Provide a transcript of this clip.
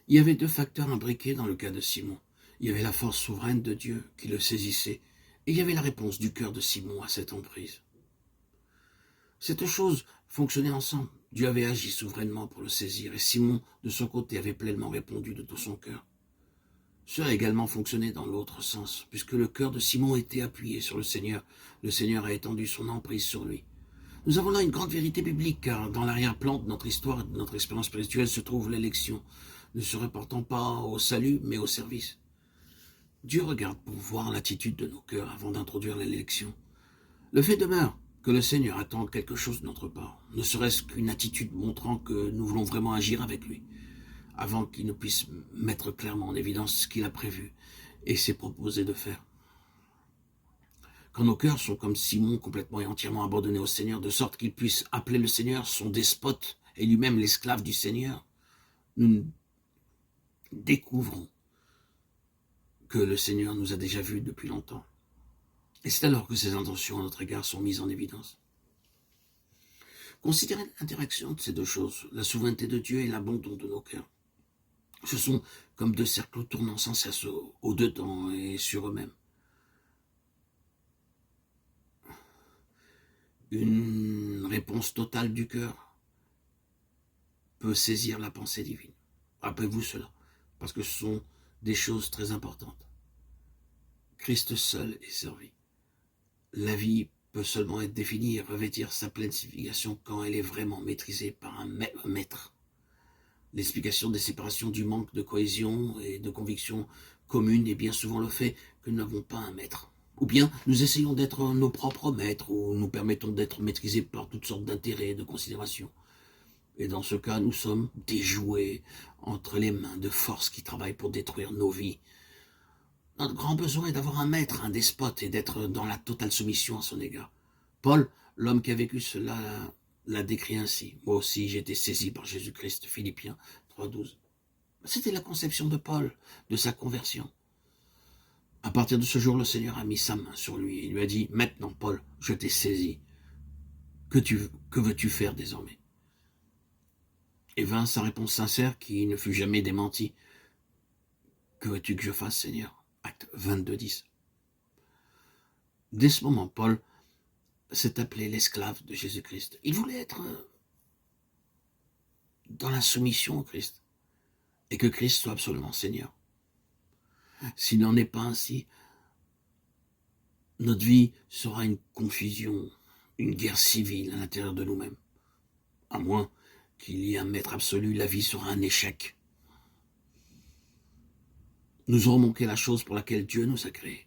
Il y avait deux facteurs imbriqués dans le cas de Simon. Il y avait la force souveraine de Dieu qui le saisissait, et il y avait la réponse du cœur de Simon à cette emprise. Cette chose fonctionnait ensemble. Dieu avait agi souverainement pour le saisir, et Simon, de son côté, avait pleinement répondu de tout son cœur. Cela a également fonctionné dans l'autre sens, puisque le cœur de Simon était appuyé sur le Seigneur. Le Seigneur a étendu son emprise sur lui. Nous avons là une grande vérité biblique, car dans l'arrière-plan de notre histoire et de notre expérience spirituelle se trouve l'élection, ne se reportant pas au salut, mais au service. Dieu regarde pour voir l'attitude de nos cœurs avant d'introduire l'élection. Le fait demeure que le Seigneur attend quelque chose de notre part, ne serait-ce qu'une attitude montrant que nous voulons vraiment agir avec lui, avant qu'il ne puisse mettre clairement en évidence ce qu'il a prévu et s'est proposé de faire. Quand nos cœurs sont comme Simon, complètement et entièrement abandonnés au Seigneur, de sorte qu'il puisse appeler le Seigneur son despote et lui-même l'esclave du Seigneur, nous découvrons que le Seigneur nous a déjà vus depuis longtemps. Et c'est alors que ses intentions à notre égard sont mises en évidence. Considérez l'interaction de ces deux choses, la souveraineté de Dieu et l'abandon de nos cœurs. Ce sont comme deux cercles tournant sans cesse au-dedans et sur eux-mêmes. Une réponse totale du cœur peut saisir la pensée divine. Rappelez-vous cela, parce que ce sont des choses très importantes. Christ seul est servi. La vie peut seulement être définie et revêtir sa pleine signification quand elle est vraiment maîtrisée par un maître. L'explication des séparations du manque de cohésion et de conviction commune est bien souvent le fait que nous n'avons pas un maître. Ou bien nous essayons d'être nos propres maîtres ou nous permettons d'être maîtrisés par toutes sortes d'intérêts et de considérations. Et dans ce cas, nous sommes des jouets entre les mains de forces qui travaillent pour détruire nos vies. Notre grand besoin est d'avoir un maître, un despote, et d'être dans la totale soumission à son égard. Paul, l'homme qui a vécu cela, l'a décrit ainsi. Moi aussi, j'ai été saisi par Jésus-Christ, Philippiens 3,12. C'était la conception de Paul, de sa conversion. À partir de ce jour, le Seigneur a mis sa main sur lui et lui a dit « Maintenant, Paul, je t'ai saisi. Que veux-tu faire désormais ?» Et vint sa réponse sincère qui ne fut jamais démentie. « Que veux-tu que je fasse, Seigneur ?» Acte 22,10. Dès ce moment, Paul s'est appelé l'esclave de Jésus-Christ. Il voulait être dans la soumission au Christ et que Christ soit absolument Seigneur. S'il n'en est pas ainsi, notre vie sera une confusion, une guerre civile à l'intérieur de nous-mêmes. À moins qu'il y ait un maître absolu, la vie sera un échec. Nous aurons manqué la chose pour laquelle Dieu nous a créés.